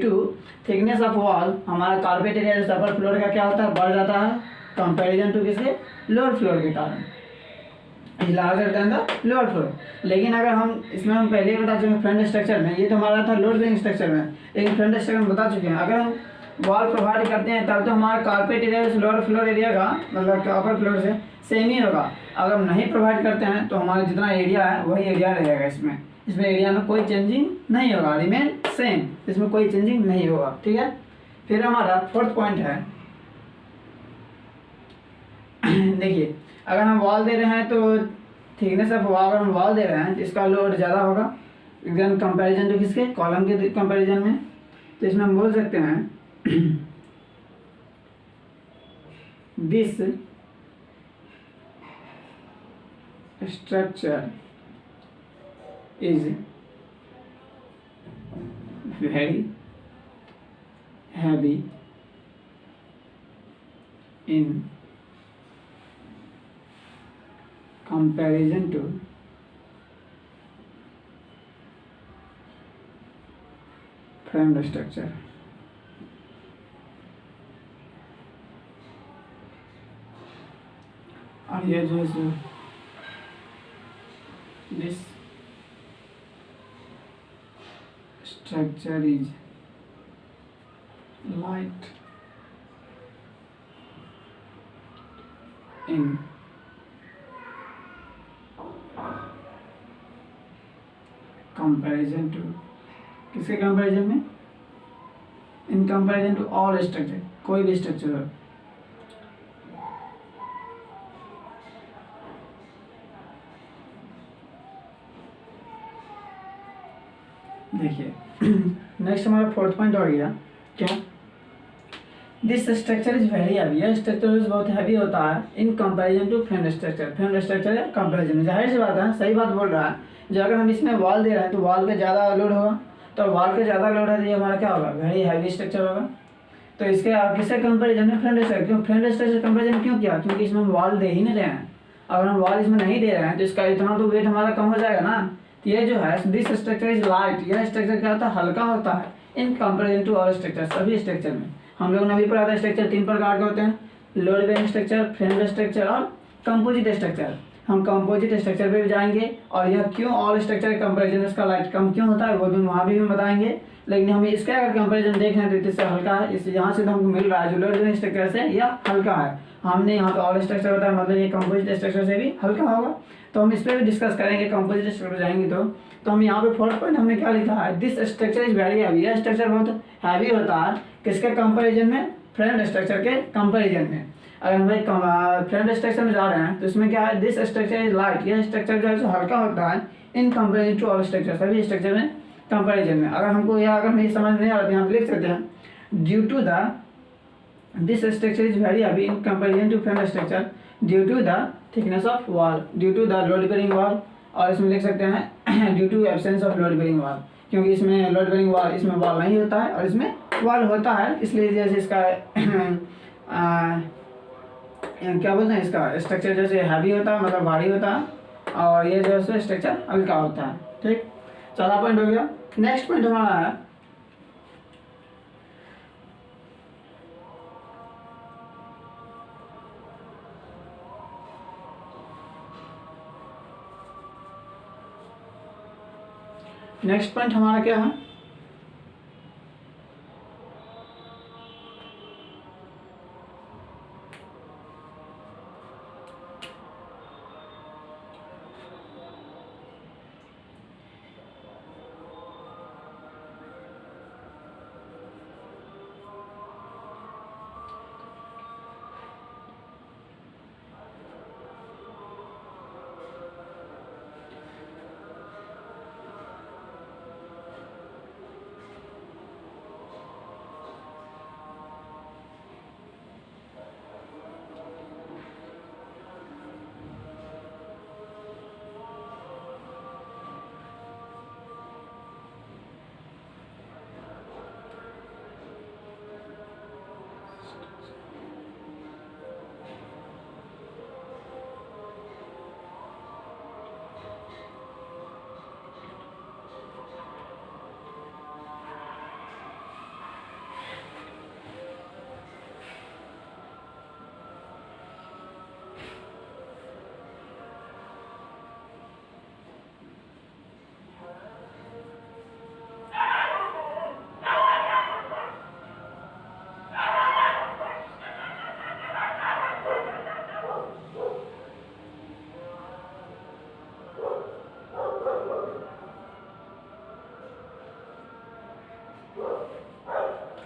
to thickness of wall हमारा कारपेट एरिया जो अपर फ्लोर का क्या होता है, बढ़ जाता है कंपेरिजन टू किसके, लोअर फ्लोर के कारण, larger than the lower floor. लेकिन अगर हम इसमें हम पहले ही बता चुके हैं फ्रंट स्ट्रक्चर में, ये तो हमारा था लोड बेरिंग स्ट्रक्चर में, लेकिन फ्रंट स्ट्रक्चर में बता चुके हैं अगर हम वॉल प्रोवाइड करते हैं तब तो हमारा carpet area lower floor area का मतलब अपर फ्लोर से सेम ही होगा। अगर हम नहीं प्रोवाइड करते हैं तो हमारा जितना एरिया है वही एरिया रहेगा, इसमें एरिया में कोई चेंजिंग नहीं होगा, रिमेन सेम, इसमें कोई चेंजिंग नहीं होगा। ठीक है, फिर हमारा फोर्थ पॉइंट है देखिए अगर हम वॉल दे रहे हैं तो थिकनेस ऑफ वॉल, अगर हम वॉल दे रहे हैं तो इसका लोड ज़्यादा होगा एकदम कंपैरिजन टू किसके, कॉलम के कंपैरिजन में। तो इसमें हम बोल सकते हैं this structure is very heavy in comparison to framed structure। और ये जो है सो this structure is light in comparison to किसके कंपैरिजन में, in comparison to all structure, कोई भी स्ट्रक्चर हो। देखिए नेक्स्ट हमारा फोर्थ पॉइंट हो गया क्या, this structure is very heavy, यह स्ट्रक्चर बहुत हैवी होता है in comparison to frame structure. Frame structure है कंपैरिजन में, जाहिर सी बात है, सही बात बोल रहा है। जो अगर हम इसमें वॉल दे रहे हैं तो वॉल पे ज़्यादा लोड होगा, तो वॉल पे ज़्यादा लोड है तो ये हमारा क्या होगा, वेरी हैवी स्ट्रक्चर होगा। तो इसके किससे कंपैरिजन में, फ्रेम स्ट्रक्चर। क्यों फ्रेम स्ट्रक्चर कंपैरिजन क्यों किया, क्योंकि इसमें हम वॉल दे ही नहीं रहे हैं। अगर हम वॉल इसमें नहीं दे रहे हैं तो इसका इतना तो वेट हमारा कम हो जाएगा ना। तो ये जो है दिस स्ट्रक्चर इज लाइट, यह स्ट्रक्चर क्या होता है, हल्का होता है in comparison to all structure, सभी स्ट्रक्चर में। हम लोगों ने अभी पढ़ा था स्ट्रक्चर 3 प्रकार के होते हैं, load bearing structure, frame structure और कंपोजिट स्ट्रक्चर। हम कंपोजिट स्ट्रक्चर पे भी जाएंगे और यह क्यों ऑल स्ट्रक्चर के कंपेरिजन इसका लाइट कम क्यों होता है वो भी वहाँ भी बताएंगे। लेकिन हम इसका अगर कंपेरिजन देख रहे हैं तो इससे हल्का है, इस यहाँ से तो हमको मिल रहा है जो लोड बेरिंग स्ट्रक्चर से यह हल्का है। हमने यहाँ पे ऑल स्ट्रक्चर बताया मतलब ये कंपोजिट स्ट्रक्चर से भी हल्का होगा। तो हम इस पर भी डिस्कस करेंगे, कंपोजिट स्ट्रक्चर जाएंगे तो हम यहाँ पे फोर्थ पॉइंट हमने क्या लिखा है, this structure is very heavy, यह स्ट्रक्चर बहुत हैवी होता है किसके कंपेरिजन में, फ्रेम स्ट्रक्चर के कंपेरिजन में। अगर हम भाई फ्रेम स्ट्रक्चर में जा रहे हैं तो इसमें क्या है, दिस स्ट्रक्चर इज लाइट, यह स्ट्रक्चर जो है हल्का होता है in comparison to all structure, सभी स्ट्रक्चर में कंपेरिजन में। अगर हमको यह अगर नहीं समझ नहीं आ रहा हम लिख सकते हैं due to the this structure is very heavy in comparison to frame structure due to the thickness of wall, due to the load bearing wall, और इसमें लिख सकते हैं due to absence of load bearing wall. क्योंकि इसमें load bearing wall, इसमें wall नहीं होता है और इसमें वॉल होता है, इसलिए जैसे इसका क्या बोलते हैं, इसका स्ट्रक्चर जैसे हैवी होता है, मतलब भारी होता है, और ये जो है स्ट्रक्चर हल्का होता है। ठीक, चौथा पॉइंट हो गया। नेक्स्ट पॉइंट हमारा है नेक्स्ट पॉइंट हमारा क्या है,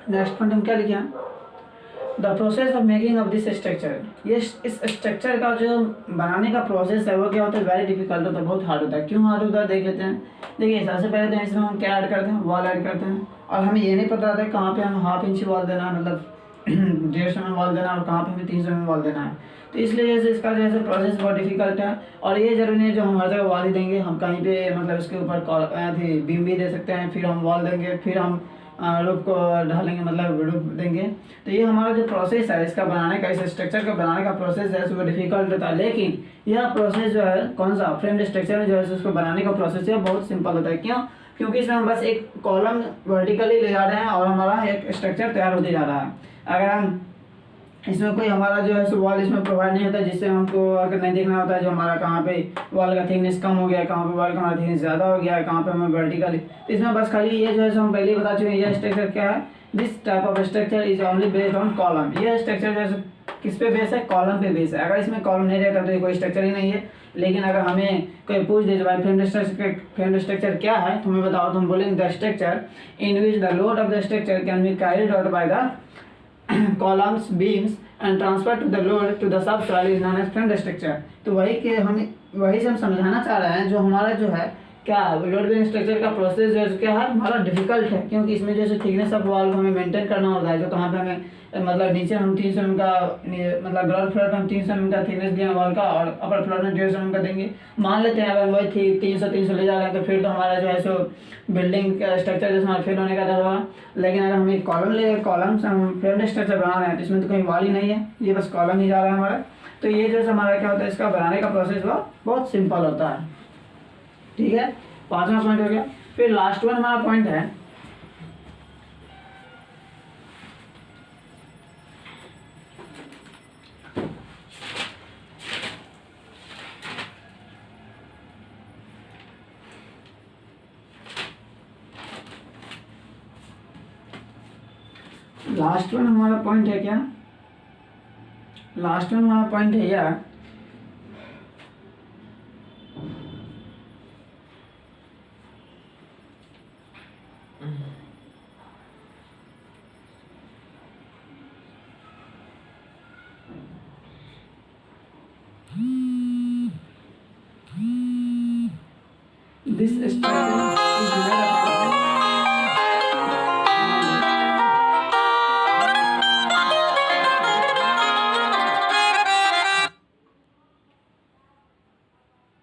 नेक्स्ट पॉइंट हम क्या लिखे हैं, the process of making of this structure. ये इस स्ट्रक्चर का जो बनाने का प्रोसेस है वो क्या होता है, वेरी डिफिकल्ट होता है, बहुत हार्ड होता है। क्यों हार्ड होता है देख लेते हैं। देखिए सबसे पहले तो इसमें हम क्या ऐड करते हैं, वॉल ऐड करते हैं, और हमें ये नहीं पता रहता है कहाँ पे हम हाफ इंच वॉल देना है, मतलब 150 में वॉल देना है, और कहाँ पे हमें 300 में वॉल देना है। तो इसलिए जैसे इसका जैसे प्रोसेस बहुत डिफिकल्ट है, और ये जरूरी नहीं है जो हम हर जगह वॉल ही देंगे, हम कहीं पे मतलब इसके ऊपर बीम भी दे सकते हैं, फिर हम वॉल देंगे, फिर हम रूफ को ढालेंगे, मतलब रूफ देंगे। तो ये हमारा जो प्रोसेस है इसका बनाने का, इस स्ट्रक्चर का बनाने का प्रोसेस है वो डिफिकल्ट होता है, लेकिन यह प्रोसेस जो है कौन सा फ्रेम स्ट्रक्चर में जो है उसको बनाने का प्रोसेस है बहुत सिंपल होता है। क्यों, क्योंकि इसमें हम बस एक कॉलम वर्टिकली ले जा रहे हैं और हमारा एक स्ट्रक्चर तैयार होते जा रहा है। अगर हम इसमें कोई हमारा जो है सो वॉल इसमें प्रोवाइड नहीं होता, जिससे हमको अगर नहीं देखना होता है जो हमारा कहाँ पे वॉल का थिकनेस कम हो गया है, कहाँ पे वॉल का हमारा थिकनेस ज़्यादा हो गया है, कहाँ पे हमें वर्टिकली। तो इसमें बस खाली ये जो है सो हम पहले ही बता चुके हैं ये स्ट्रक्चर क्या है। This type of structure is only based on column. ये स्ट्रक्चर जो है किस पे बेस है, कॉलम पे बेस है। अगर इसमें कॉलम नहीं रहता तो ये कोई स्ट्रक्चर ही नहीं है। लेकिन अगर हमें कोई पूछ दे भाई फ्रेम स्ट्रक्चर क्या है, तो हमें बताओ, तो हम बोलेंगे the structure in which the load of the structure can be carried out by the columns, beams and transfer to the load to the subsoil is known as frame structure। तो वही से हम समझाना चाह रहे हैं जो हमारा जो है क्या लोड बेरिंग स्ट्रक्चर का प्रोसेस जो है क्या है हमारा डिफिकल्ट है, क्योंकि इसमें जैसे थिकनेस ऑफ वॉल को हमें मेंटेन करना होता है। जो कहाँ पे हमें मतलब नीचे हम 300 mm का, मतलब ग्राउंड फ्लोर पे हम 300 mm का थिकनेस दिया वॉल का, और अपर फ्लोर में 150 mm का देंगे। मान लेते हैं अगर वही 300 ले जा रहे हैं, तो फिर तो हमारा जो है सो बिल्डिंग का स्ट्रक्चर जैसे हमारा फेल होने का डर होगा। लेकिन अगर हम एक कॉलम से हम फ्रेम स्ट्रक्चर बना रहे हैं तो इसमें तो कहीं वॉल ही नहीं है, ये बस कॉलम ही जा रहा है हमारा। तो ये जो हमारा क्या होता है, इसका बनाने का प्रोसेस वो बहुत सिंपल होता है। ठीक है, पांचवा पॉइंट हो गया। फिर लास्ट वन हमारा पॉइंट है लास्ट वन हमारा पॉइंट है क्या, लास्ट वन हमारा पॉइंट है यार this structure is made up of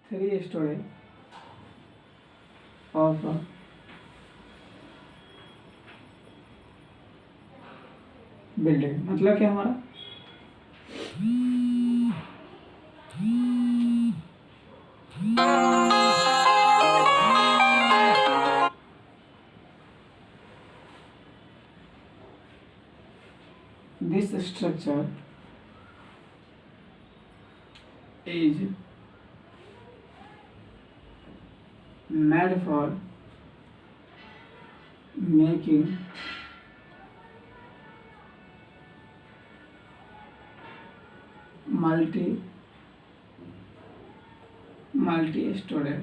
three story of building. मतलब क्या हमारा, this structure is made for making multi-stored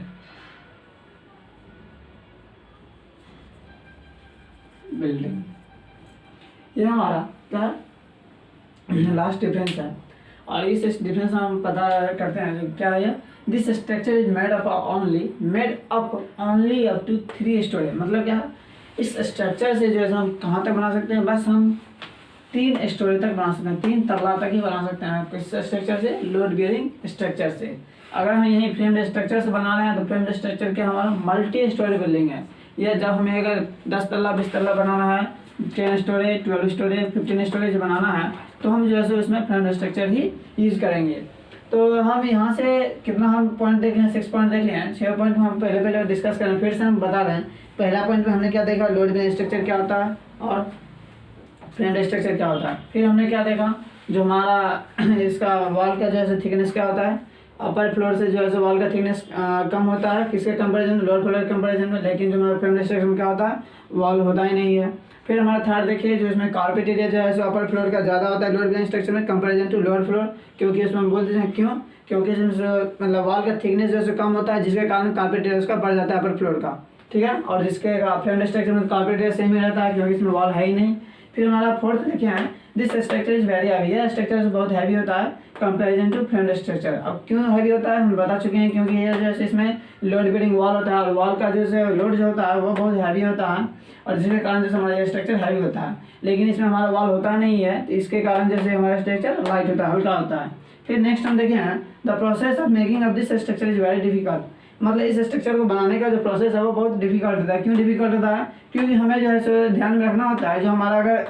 building. ये हमारा क्या लास्ट डिफरेंस है, और इस डिफरेंस हम पता करते हैं जो क्या है। This structure is made up only up to 3 storage. मतलब क्या, इस स्ट्रक्चर से जो है हम कहाँ तक बना सकते हैं, बस हम 3 स्टोरेज तक बना सकते हैं, 3 तल्ला तक ही बना सकते हैं इस स्ट्रक्चर से, लोड बियरिंग स्ट्रक्चर से। अगर हम यही फ्रेम्ड स्ट्रक्चर से बना रहे हैं तो फ्रेम्ड स्ट्रक्चर क्या हमारा मल्टी स्टोरेज बिल्डिंग है। यह जब हमें अगर 10 तल्ला 20 तल्ला बनाना है, 10 स्टोरेज 12 स्टोरेज 15 स्टोरेज बनाना है, तो हम जो है उसमें फ्रेम्ड स्ट्रक्चर ही यूज़ करेंगे। तो हम यहाँ से कितना हम पॉइंट देख लें, 6 पॉइंट देख लिए हैं। 6 पॉइंट हम पहले डिस्कस करें, फिर से हम बता रहे हैं। पहला पॉइंट में हमने क्या देखा, लोड बियरिंग स्ट्रक्चर क्या होता है और फ्रेम्ड स्ट्रक्चर क्या होता है। फिर हमने क्या देखा, जो हमारा इसका वॉल का जो है थिकनेस क्या होता है, अपर फ्लोर से जो है वॉल का थिकनेस कम होता है किसके कंपैरिजन में, लोअर फ्लोर के कंपैरिजन में। लेकिन जो हमारा फ्रेम्ड स्ट्रक्चर में क्या होता है, वॉल होता ही नहीं है। फिर हमारा थर्ड देखिए, जो इसमें कार्पेट एरिया जो है सो अपर फ्लोर का ज़्यादा होता है लोड बियरिंग स्ट्रक्चर में कंपैरिजन टू लोअर फ्लोर, क्योंकि इसमें हम बोलते हैं क्यों, क्योंकि इसमें मतलब वॉल का थिकनेस जो है कम होता है, जिसके कारण कार्पेट एरिया उसका बढ़ जाता है अपर फ्लोर का, ठीक है। और जिसके फ्रेम्ड स्ट्रक्चर में कार्पेट एरिया सेम ही रहता है क्योंकि इसमें वॉल है ही नहीं। फिर हमारा फोर्थ देखिए है, this structure is very heavy. यह स्ट्रक्चर बहुत हैवी होता है कंपैरिजन टू फ्रेम्ड स्ट्रक्चर। अब क्यों हैवी होता है हम बता चुके हैं, क्योंकि ये जो है इसमें लोड बियरिंग वॉल होता है और वॉल का जो है लोड जो होता है वो बहुत हैवी होता है, और जिसके कारण जैसे हमारा ये स्ट्रक्चर हैवी होता है। लेकिन इसमें हमारा वॉल होता नहीं है, तो इसके कारण जैसे हमारा स्ट्रक्चर लाइट होता है, हल्का होता है। फिर नेक्स्ट हम देखें हैं, the process of making of this structure is very difficult. मतलब इस स्ट्रक्चर को बनाने का जो प्रोसेस है वो बहुत डिफिकल्ट होता है। क्यों डिफिकल्ट होता है, क्योंकि हमें जो है सो ध्यान में रखना होता है, जो हमारा अगर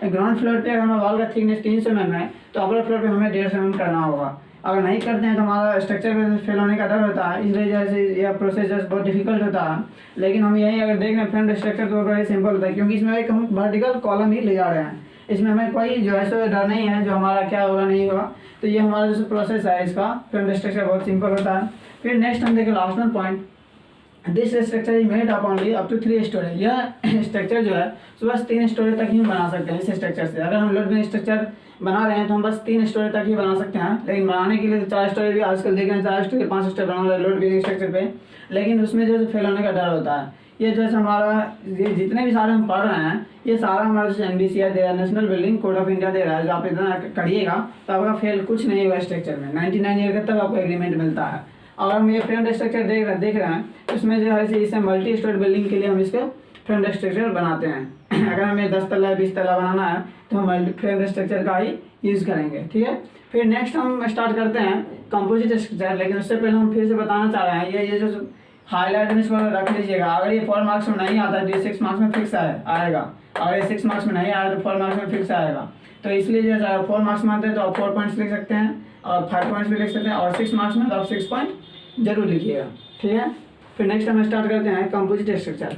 ग्राउंड फ्लोर पे अगर हमारा वॉल का थिकनेस 300 mm है, तो अपर फ्लोर पे हमें 150 mm करना होगा। अगर नहीं करते हैं तो हमारा स्ट्रक्चर में फेल होने का डर होता है, इसलिए जैसे यह प्रोसेस जैसे बहुत डिफिकल्ट होता है। लेकिन हम यही अगर देख रहे हैं फ्रेम्ड स्ट्रक्चर तो बड़ा सिंपल होता है, क्योंकि इसमें एक हम वर्टिकल कॉलम ही ले जा रहे हैं, इसमें हमें कोई जो है सो डर नहीं है जो हमारा क्या होगा नहीं होगा। तो ये हमारा जो प्रोसेस है इसका फ्रेम्ड स्ट्रक्चर बहुत सिंपल होता है। फिर नेक्स्ट हम देखें last one point, this structure is made up only up to 3 storage. यह स्ट्रक्चर जो है सो बस 3 स्टोरेज तक ही बना सकते हैं इस स्ट्रक्चर से। अगर हम लोड बियरिंग स्ट्रक्चर बना रहे हैं तो हम बस 3 स्टोरेज तक ही बना सकते हैं, लेकिन बनाने के लिए तो 4 स्टोरेज भी आजकल देख रहे हैं, 4 स्टोरेज 5 स्टोरेज बना रहे हैं लोड बियरिंग स्ट्रक्चर पे, लेकिन उसमें जो फेल होने का डर होता है। ये जो है हमारा ये जितने भी सारे हम पढ़ रहे हैं ये सारा हमारा जो NBCI दे रहा है, National Building Code of India दे रहा है, जो आप इतना करिएगा तो आपका फेल कुछ नहीं होगा स्ट्रक्चर में। 99 ईयर तक आपको एग्रीमेंट मिलता है। और हम ये फ्रेम्ड स्ट्रक्चर देख रहे हैं, इसमें जो है इसे मल्टी स्टोरेज बिल्डिंग के लिए हम इसको फ्रेम्ड स्ट्रक्चर बनाते हैं। अगर हमें 10 तल्ला 20 तल्ला बनाना है तो हम मल्टी फ्रेम्ड स्ट्रक्चर का ही यूज़ करेंगे, ठीक है। फिर नेक्स्ट हम स्टार्ट करते हैं कंपोजिट स्ट्रक्चर, लेकिन उससे पहले हम फिर से बताना चाह रहे हैं ये जो हाईलाइट में इसको रख लीजिएगा। अगर ये 4 मार्क्स में नहीं आता तो ये 6 मार्क्स में फिक्स आएगा। अगर ये 6 मार्क्स में नहीं आया तो 4 मार्क्स में फिक्स आएगा। तो इसलिए जो 4 मार्क्स में आते हैं तो आप 4 पॉइंट्स लिख सकते हैं और 5 पॉइंट्स भी लिख सकते हैं, और 6 मार्क्स में तो आप 6 पॉइंट जरूर लिखिएगा, ठीक है। फिर नेक्स्ट हम स्टार्ट करते हैं कंपोजिट स्ट्रक्चर।